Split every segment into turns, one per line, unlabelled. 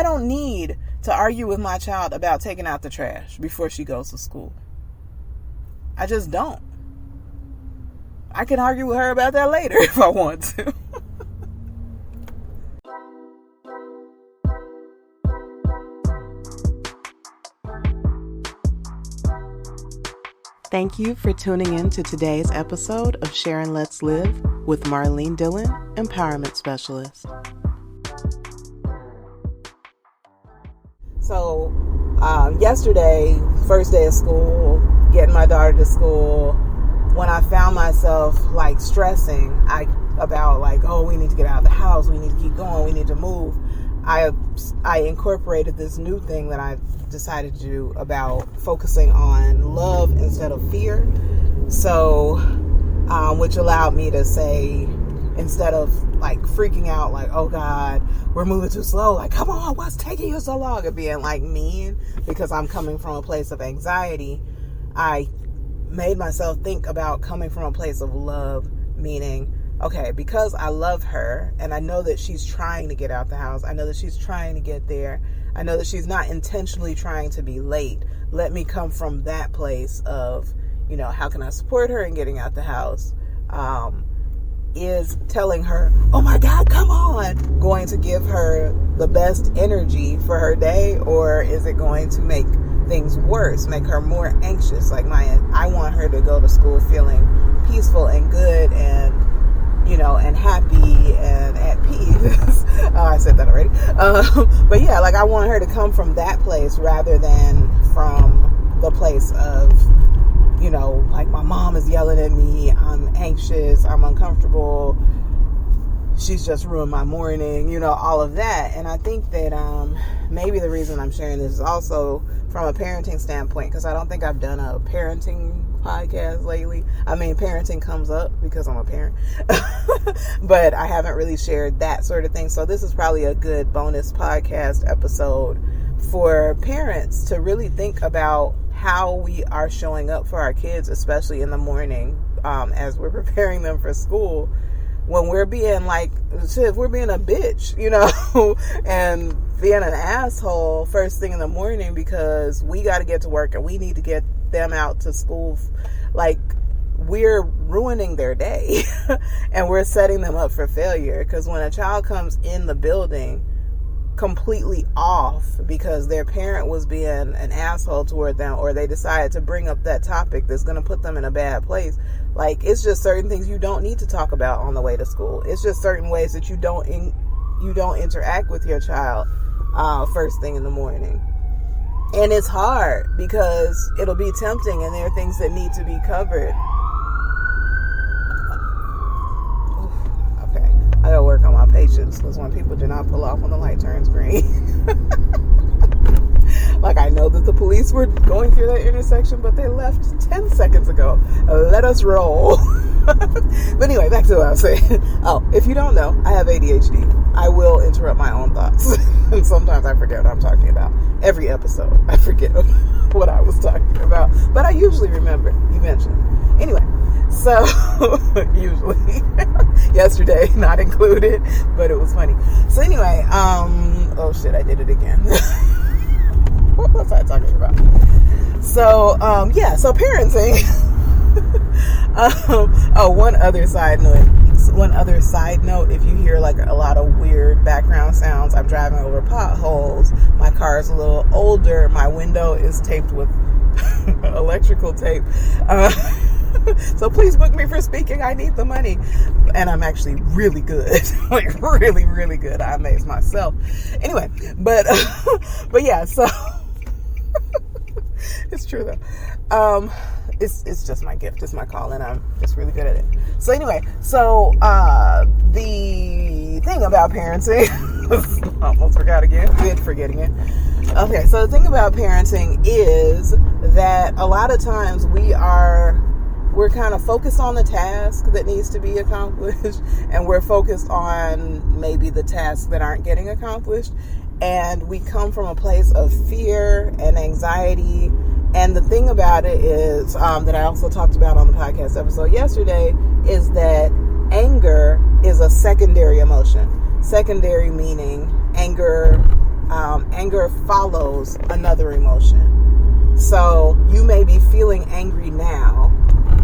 don't need to argue with my child about taking out the trash before she goes to school. I just don't. I can argue with her about that later if I want to. Thank you for tuning in to today's episode of Sharon Let's Live with Marlene Dillon, Empowerment Specialist. So, yesterday, first day of school, getting my daughter to school, when I found myself like stressing about like, oh, we need to get out of the house, we need to keep going, we need to move, I incorporated this new thing that I've decided to do about focusing on love instead of fear. So, which allowed me to say, instead of like freaking out, like, oh God, we're moving too slow, like, come on, what's taking you so long, and being like mean because I'm coming from a place of anxiety, I made myself think about coming from a place of love, meaning, okay, because I love her and I know that she's trying to get out the house, I know that she's trying to get there, I know that she's not intentionally trying to be late. Let me come from that place of, how can I support her in getting out the house? Is telling her, oh my God, come on, going to give her the best energy for her day, or is it going to make things worse, make her more anxious? Like I want her to go to school feeling peaceful and good and and happy and at peace. I said that already. But yeah, like I want her to come from that place rather than from the place of, like my mom is yelling at me, I'm anxious, I'm uncomfortable, she's just ruined my morning, all of that. And I think that maybe the reason I'm sharing this is also from a parenting standpoint, because I don't think I've done a parenting podcast lately. I mean, parenting comes up because I'm a parent, but I haven't really shared that sort of thing. So this is probably a good bonus podcast episode for parents to really think about how we are showing up for our kids, especially in the morning, as we're preparing them for school. When we're being like, if we're being a bitch, and being an asshole first thing in the morning because we got to get to work and we need to get them out to school, like we're ruining their day and we're setting them up for failure. Because when a child comes in the building completely off because their parent was being an asshole toward them, or they decided to bring up that topic that's going to put them in a bad place, like it's just certain things you don't need to talk about on the way to school. It's just certain ways that you don't interact with your child first thing in the morning. And it's hard because it'll be tempting and there are things that need to be covered. Okay, I gotta work on my patience, because when people do not pull off when the light turns green. Like, I know that the police were going through that intersection, but they left 10 seconds ago. Let us roll. But anyway, back to what I was saying. Oh, if you don't know, I have ADHD. I will interrupt my own thoughts. And sometimes I forget what I'm talking about. Every episode, I forget what I was talking about. But I usually remember eventually. Anyway, so usually. Yesterday, not included, but it was funny. So anyway, oh shit, I did it again. What was I talking about? So, so parenting. One other side note, if you hear like a lot of weird background sounds, I'm driving over potholes, my car is a little older, my window is taped with electrical tape, so please book me for speaking, I need the money. And I'm actually really good, like really, really good. I amaze myself. Anyway, but yeah, so it's true though. It's just my gift. It's my call, and I'm just really good at it. So anyway, the thing about parenting, almost forgot again. Good forgetting it. Okay, so the thing about parenting is that a lot of times we're kind of focused on the task that needs to be accomplished, and we're focused on maybe the tasks that aren't getting accomplished, and we come from a place of fear and anxiety. And the thing about it is, that I also talked about on the podcast episode yesterday, is that anger is a secondary emotion. Secondary meaning anger anger follows another emotion. So you may be feeling angry now,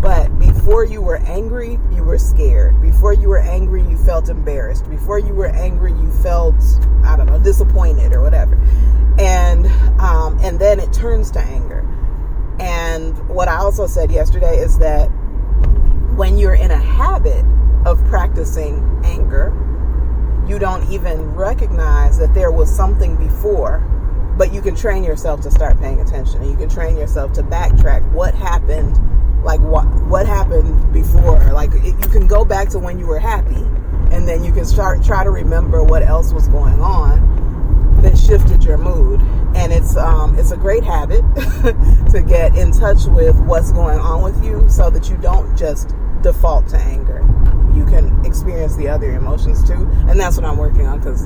but before you were angry, you were scared. Before you were angry, you felt embarrassed. Before you were angry, you felt, I don't know, disappointed or whatever. And then it turns to anger. And what I also said yesterday is that when you're in a habit of practicing anger, you don't even recognize that there was something before, but you can train yourself to start paying attention, and you can train yourself to backtrack what happened, like what happened before. Like you can go back to when you were happy, and then you can try to remember what else was going on that shifted your mood. And it's a great habit to get in touch with what's going on with you, so that you don't just default to anger. You can experience the other emotions too, and that's what I'm working on. Because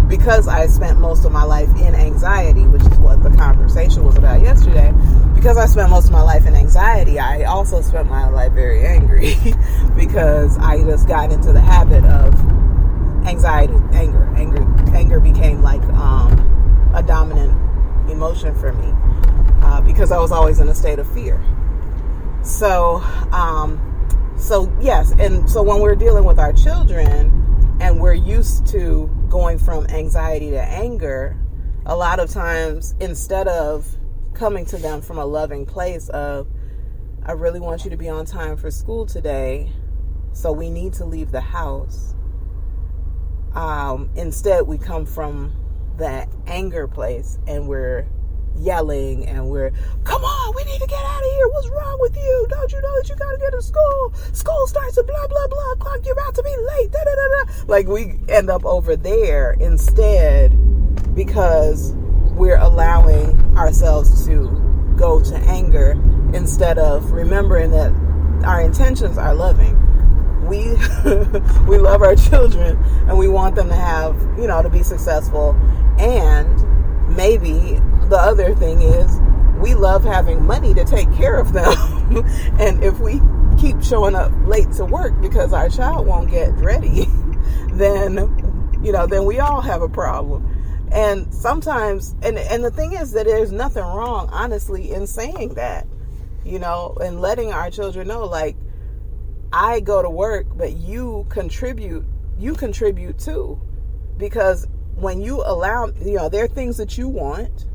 because I spent most of my life in anxiety, which is what the conversation was about yesterday. Because I spent most of my life in anxiety, I also spent my life very angry because I just got into the habit of anxiety, anger became like a dominant emotion for me because I was always in a state of fear. So yes, and so when we're dealing with our children and we're used to going from anxiety to anger, a lot of times instead of coming to them from a loving place of, I really want you to be on time for school today, so we need to leave the house. Instead, we come from that anger place and we're yelling and we're, come on, we need to get out of here. What's wrong with you? Don't you know that you got to get to school? School starts at blah, blah, blah o'clock. You're about to be late. Da, da, da, da. Like we end up over there instead because we're allowing ourselves to go to anger instead of remembering that our intentions are loving. We we love our children and we want them to have, to be successful. And maybe the other thing is we love having money to take care of them. And if we keep showing up late to work because our child won't get ready, then we all have a problem. And sometimes, and the thing is that there's nothing wrong, honestly, in saying that, and letting our children know, like, I go to work, but you contribute too. Because when you allow, there are things that you want,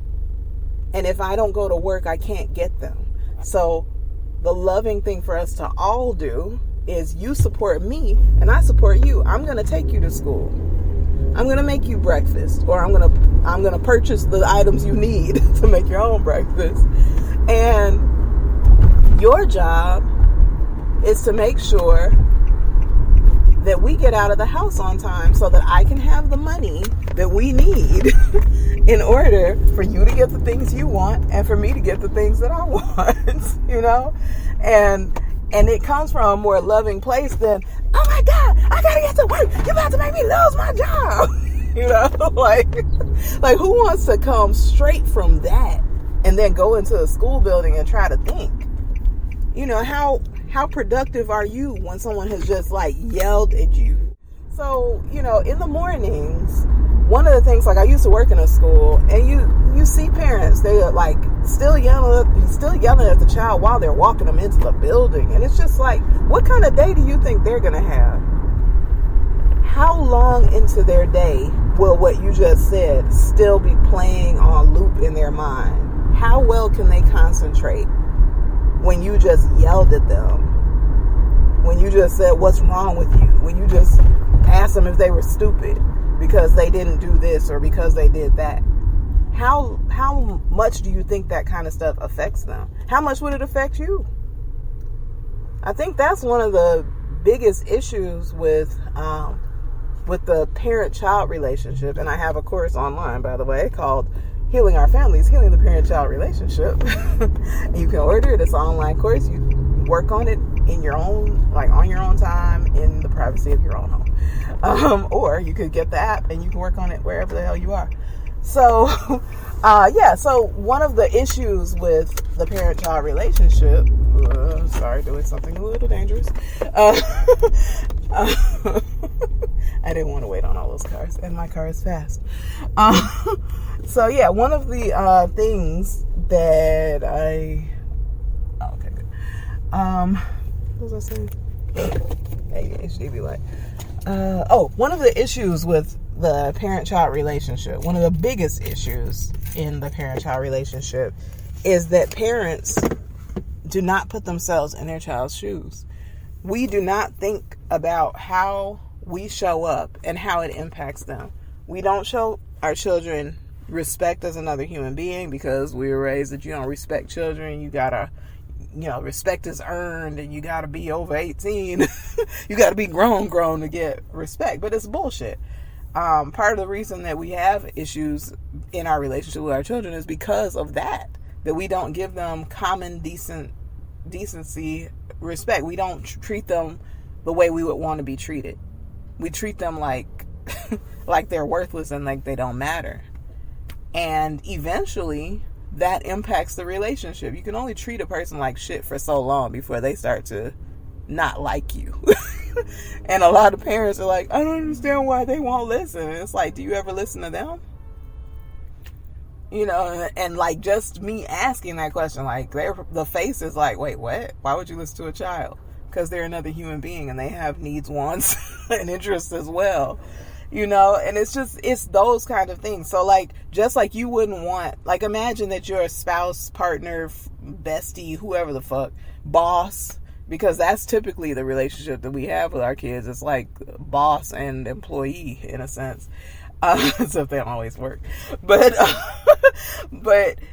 and if I don't go to work, I can't get them. So the loving thing for us to all do is you support me and I support you. I'm going to take you to school. I'm going to make you breakfast, or I'm going to purchase the items you need to make your own breakfast. And your job is to make sure that we get out of the house on time so that I can have the money that we need in order for you to get the things you want and for me to get the things that I want, and it comes from a more loving place than, oh my God, I gotta get to work. You're about to make me lose my job. Like who wants to come straight from that and then go into a school building and try to think, how productive are you when someone has just yelled at you? So, in the mornings, one of the things, I used to work in a school, and you see parents, they are still yelling at the child while they're walking them into the building. And it's just what kind of day do you think they're going to have? How long into their day will what you just said still be playing on loop in their mind? How well can they concentrate when you just yelled at them? When you just said, what's wrong with you? When you just asked them if they were stupid because they didn't do this or because they did that? How much do you think that kind of stuff affects them? How much would it affect you? I think that's one of the biggest issues with the parent-child relationship. And I have a course online, by the way, called Healing Our Families, Healing the Parent-Child Relationship. You can order it. It's an online course. You work on it in your own, on your own time, in the privacy of your own home. Or you could get the app and you can work on it wherever the hell you are. So, so one of the issues with the parent-child relationship Sorry, doing something a little dangerous. I didn't want to wait on all those cars, and my car is fast. So yeah, one of the things that okay, good. What was I saying? ADHD be like, one of the issues with the parent-child relationship, one of the biggest issues in the parent-child relationship, is that parents do not put themselves in their child's shoes. We do not think about how we show up and how it impacts them. We don't show our children respect as another human being because we were raised that you don't respect children. You gotta, respect is earned and you gotta be over 18. You gotta be grown to get respect. But it's bullshit. Part of the reason that we have issues in our relationship with our children is because of that we don't give them common decency, respect. We don't treat them the way we would want to be treated. We treat them like they're worthless and like they don't matter. And eventually that impacts the relationship. You can only treat a person like shit for so long before they start to not like you. And a lot of parents are like, I don't understand why they won't listen. And it's like, do you ever listen to them? And like just me asking that question, like the face is like, wait, what? Why would you listen to a child? Because they're another human being and they have needs, wants, and interests as well. And it's those kind of things. So like, just like you wouldn't want, like imagine that you're a spouse, partner, bestie, whoever the fuck, boss, because that's typically the relationship that we have with our kids. It's like boss and employee in a sense. Except they don't always work. But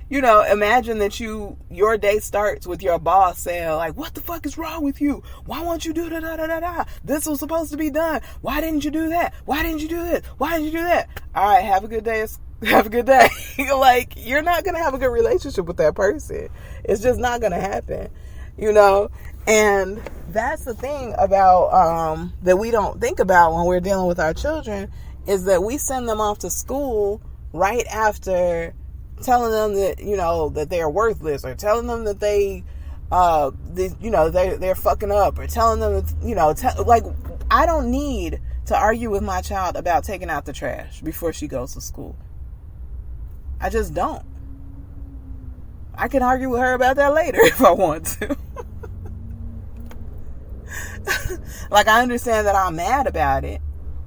imagine that your day starts with your boss saying like, what the fuck is wrong with you? Why won't you do da-da-da-da-da? This was supposed to be done. Why didn't you do that? Why didn't you do this? Why didn't you do that? All right, have a good day. Have a good day. Like, you're not going to have a good relationship with that person. It's just not going to happen, And that's the thing about, that we don't think about when we're dealing with our children, is that we send them off to school right after telling them that, that they're worthless, or telling them that they're fucking up, or telling them that, like, I don't need to argue with my child about taking out the trash before she goes to school. I just don't. I can argue with her about that later if I want to. Like, I understand that I'm mad about it,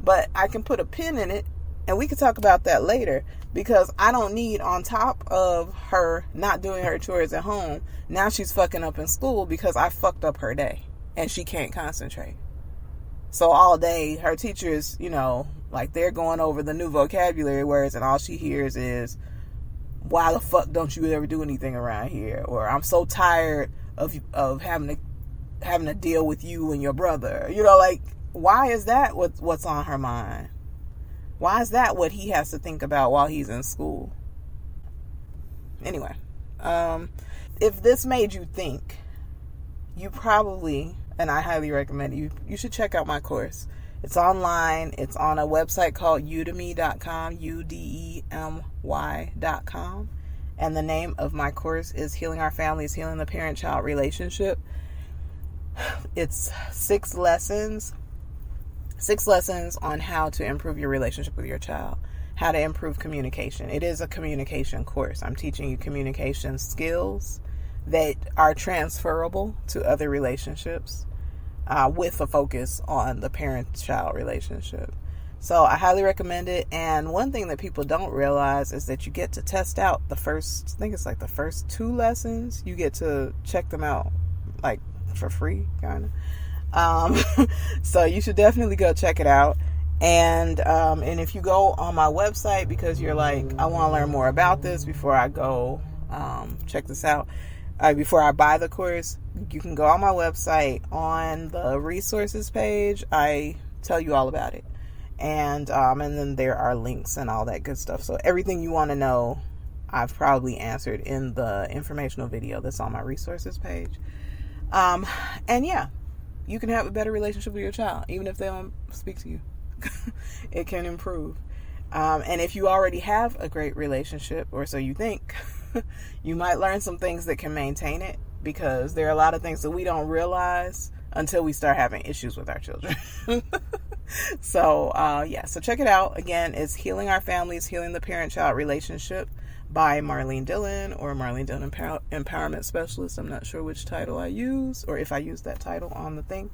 but I can put a pin in it and we can talk about that later, because I don't need, on top of her not doing her chores at home, now she's fucking up in school because I fucked up her day and she can't concentrate. So all day her teachers, like they're going over the new vocabulary words and all she hears is, why the fuck don't you ever do anything around here? Or I'm so tired of having to deal with you and your brother. Like, why is that what's on her mind? Why is that what he has to think about while he's in school? Anyway, if this made you think, you probably, and I highly recommend it, you should check out my course. It's online. It's on a website called udemy.com, udemy.com. And the name of my course is Healing Our Families, Healing the Parent-Child Relationship. It's 6 lessons on how to improve your relationship with your child, how to improve communication. It is a communication course. I'm teaching you communication skills that are transferable to other relationships, with a focus on the parent-child relationship. So I highly recommend it. And one thing that people don't realize is that you get to test out the first 2 lessons. You get to check them out, like, for free, kind of. So you should definitely go check it out. And if you go on my website, because you're like, I want to learn more about this before I go check this out, before I buy the course, you can go on my website. On the resources page, I tell you all about it. And then there are links and all that good stuff. So everything you want to know, I've probably answered in the informational video that's on my resources page. And yeah, you can have a better relationship with your child, even if they don't speak to you. It can improve. And if you already have a great relationship, or so you think, you might learn some things that can maintain it. because there are a lot of things that we don't realize until we start having issues with our children. So check it out. Again, it's Healing Our Families, Healing the Parent-Child Relationship by Marlene Dillon, or Marlene Dillon Empowerment Specialist. I'm not sure which title I use, or if I use that title on the thing.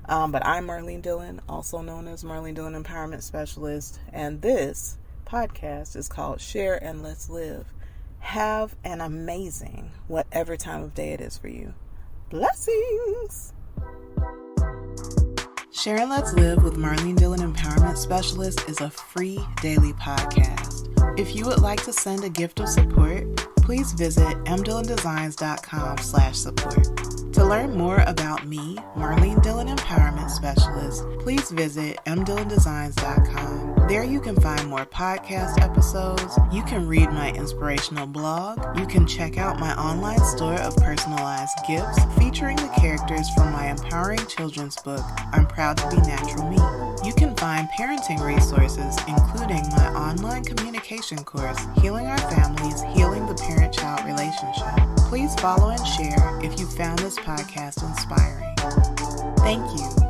But I'm Marlene Dillon, also known as Marlene Dillon Empowerment Specialist. And this podcast is called Share and Let's Live. Have an amazing whatever time of day it is for you. Blessings! Share and Let's Live with Marlene Dillon Empowerment Specialist is a free daily podcast. If you would like to send a gift of support, please visit mdillondesigns.com/support. To learn more about me, Marlene Dillon Empowerment Specialist, please visit mdillondesigns.com. There you can find more podcast episodes, you can read my inspirational blog, you can check out my online store of personalized gifts featuring the characters from my empowering children's book, I'm Proud to Be Natural Me. You can find parenting resources, including my online communication course, Healing Our Families, Healing the Parent-Child Relationship. Please follow and share if you found this podcast inspiring. Thank you.